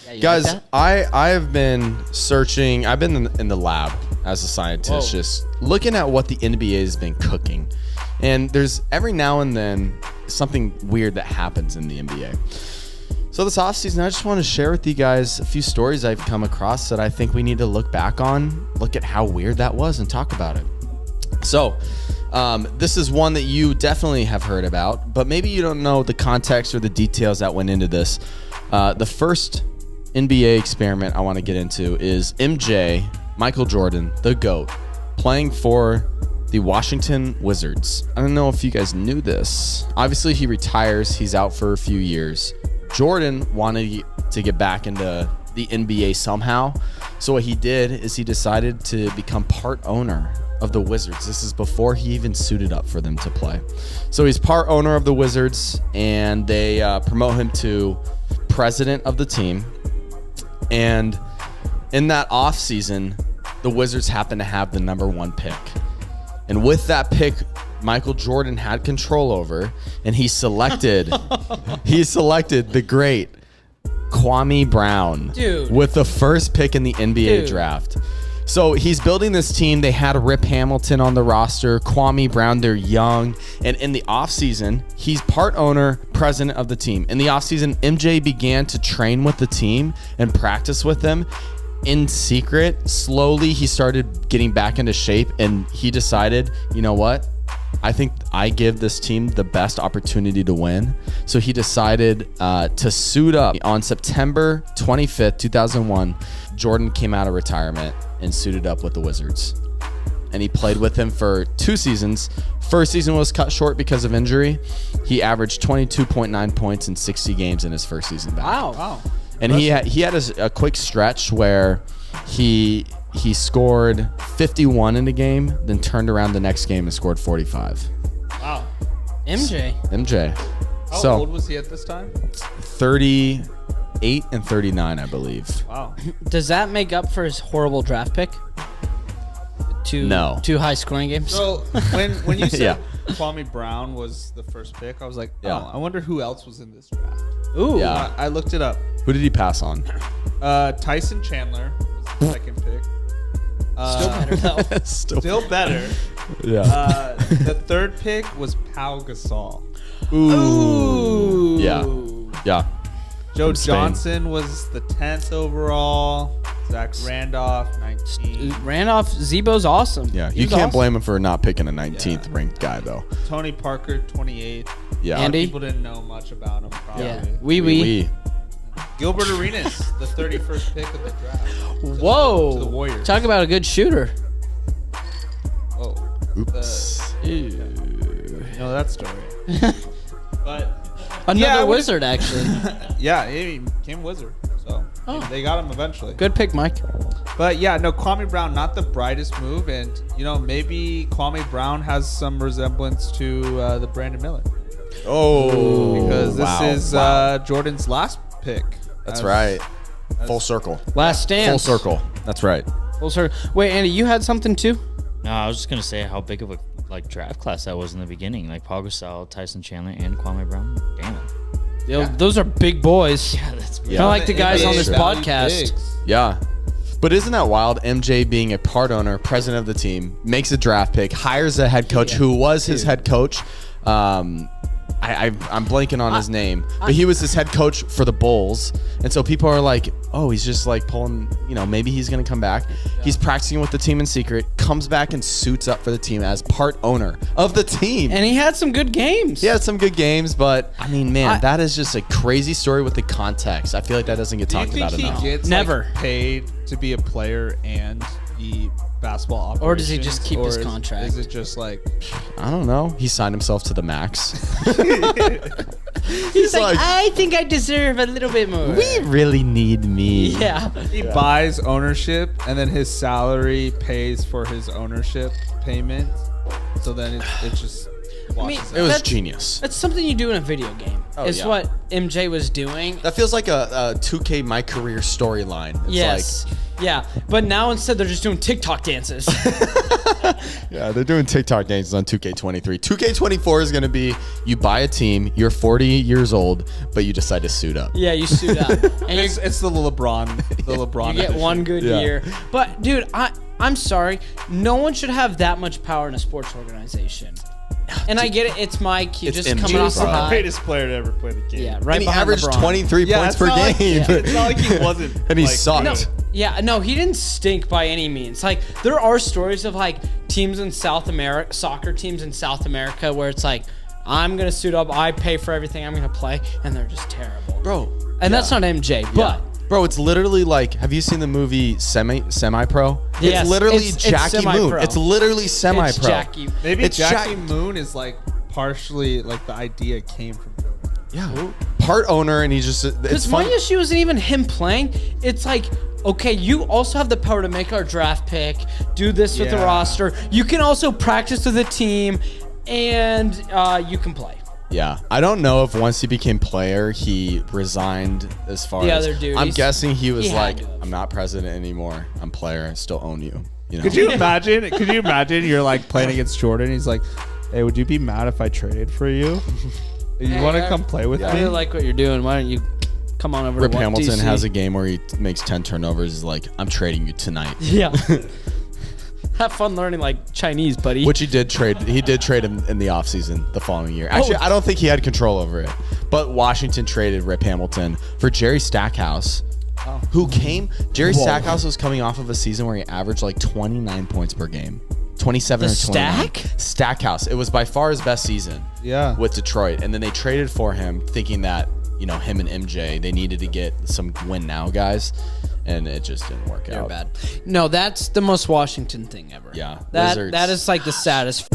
Yeah, Guys, like I have been searching. I've been in the lab as a scientist, just looking at what the NBA has been cooking. And there's every now and then something weird that happens in the NBA. So this offseason, I just want to share with you guys a few stories I've come across that I think we need to look back on, look at how weird that was, and talk about it. So this is one that you definitely have heard about, but maybe you don't know the context or the details that went into this. The first NBA experiment I want to get into is MJ, Michael Jordan, the GOAT, playing for the Washington Wizards. I don't know if you guys knew this. Obviously, he retires. He's out for a few years. Jordan wanted to get back into the NBA somehow. So what he did is he decided to become part owner of the Wizards. This is before he even suited up for them to play. So he's part owner of the Wizards, and they promote him to president of the team. And in that offseason, the Wizards happen to have the #1 pick. And with that pick, Michael Jordan had control over, and he selected the great Kwame Brown with the first pick in the NBA draft. So he's building this team. They had Rip Hamilton on the roster, Kwame Brown, they're young. And in the offseason, he's part owner, president of the team. In the offseason, MJ began to train with the team and practice with them in secret. Slowly, he started getting back into shape, and he decided, you know what? I think I give this team the best opportunity to win. So he decided to suit up. On September 25th, 2001, Jordan came out of retirement and suited up with the Wizards. And he played with them for 2 seasons. First season was cut short because of injury. He averaged 22.9 points in 60 games in his first season back. Wow. And he had a quick stretch where he scored 51 in a game, then turned around the next game and scored 45. Wow. MJ. How old was he at this time? 38 and 39, I believe. Wow. Does that make up for his horrible draft pick? No. 2 high scoring games? So when you said Kwame Brown was the first pick, I was like, I wonder who else was in this draft. Ooh. Yeah. I looked it up. Who did he pass on? Tyson Chandler was the second pick. Still better though. Still better. Yeah. The third pick was Pau Gasol. Ooh. Yeah. Joe Johnson was the 10th overall. Zach Randolph, 19. Randolph, Zebo's awesome. Yeah. You can't blame him for not picking a 19th ranked guy, though. Tony Parker, 28. Yeah. Andy? People didn't know much about him, probably. Yeah. We. Gilbert Arenas, the 31st pick of the draft. Whoa. To the Warriors. Talk about a good shooter. Whoa. Oops. You know that story. But Another Wizard, actually. yeah, he became Wizard. So they got him eventually. Good pick, Mike. But yeah, no, Kwame Brown, not the brightest move. And, maybe Kwame Brown has some resemblance to the Brandon Miller. Oh. Because this is Jordan's last pick. That's right. Full circle. Last stand. Full circle. That's right. Full circle. Wait, Andy, you had something too? No, I was just gonna say how big of a draft class that was in the beginning. Like Pau Gasol, Tyson Chandler, and Kwame Brown. Damn. Those are big boys. Yeah, that's Kind of like the guys on this NBA podcast. bigs. Yeah. But isn't that wild? MJ being a part owner, president of the team, makes a draft pick, hires a head coach who was his head coach. I'm blanking on his name, but he was his head coach for the Bulls. And so people are like, oh, he's just like pulling, maybe he's going to come back. Yeah. He's practicing with the team in secret, comes back and suits up for the team as part owner of the team. And he had some good games. He had some good games, but I mean, man, that is just a crazy story with the context. I feel like that doesn't get talked about enough. Do you think he gets Never paid to be a player and the basketball operations? Or does he just keep his contract? Is it just like... I don't know. He signed himself to the max. He's like, I think I deserve a little bit more. We really need me. Yeah. He buys ownership, and then his salary pays for his ownership payment. So then it just washes it was genius. That's something you do in a video game. It's what MJ was doing. That feels like a 2K My Career storyline. It's yes. like, Yeah, but now instead they're just doing TikTok dances. Yeah, they're doing TikTok dances on 2K23. 2K24 is going to be you buy a team, you're 40 years old, but you decide to suit up. Yeah, you suit up. And It's the LeBron. The LeBron. you get edition. one good Yeah. year. But, dude, I'm sorry. No one should have that much power in a sports organization. And I get it. It's Mike. You It's just MJ, coming off the bro. high. Greatest player to ever play the game. Yeah, right And he behind averaged LeBron. 23 Yeah, points it's per not like- game. It's not like he wasn't. And he like, sucked. No, yeah, no, he didn't stink by any means. Like, there are stories of like teams in South America, soccer teams in South America, where it's like, I'm gonna suit up, I pay for everything, I'm gonna play, and they're just terrible, Bro. And that's not MJ, but Bro, it's literally like, have you seen the movie Semi-Pro? Yes, it's literally it's Jackie Moon. semi-pro. It's literally Semi-Pro. it's Jackie. Maybe It's Jackie Jack- Moon is like partially like the idea came from. Yeah. Part owner, and he's just, it's Because fun. my issue isn't even him playing. It's like, okay, you also have the power to make our draft pick, do this with the Yeah. roster. You can also practice with the team, and you can play. Yeah, I don't know if once he became player, he resigned as far The as other duties. I'm guessing he was He had like, to have. I'm not president anymore. I'm player. I still own you. You know? Could you imagine? Could you imagine you're like playing against Jordan? He's like, "Hey, would you be mad if I traded for you? You Hey, want to I- come play with I me?" really like what you're doing. Why don't you come on over Rip to Hamilton DC? has a game where he makes 10 turnovers. He's like, I'm trading you tonight. Yeah. Have fun learning like Chinese, buddy. Which he did trade. He did trade him in the offseason the following year. Actually, I don't think he had control over it. But Washington traded Rip Hamilton for Jerry Stackhouse, who came. Jerry Stackhouse was coming off of a season where he averaged like 29 points per game. 27 The or 29. Stack? Stackhouse. It was by far his best season. Yeah. With Detroit. And then they traded for him thinking that, you know, him and MJ, they needed to get some win now guys. And it just didn't work They're out. bad. No, that's the most Washington thing ever. Yeah, That Wizards. that is like the saddest.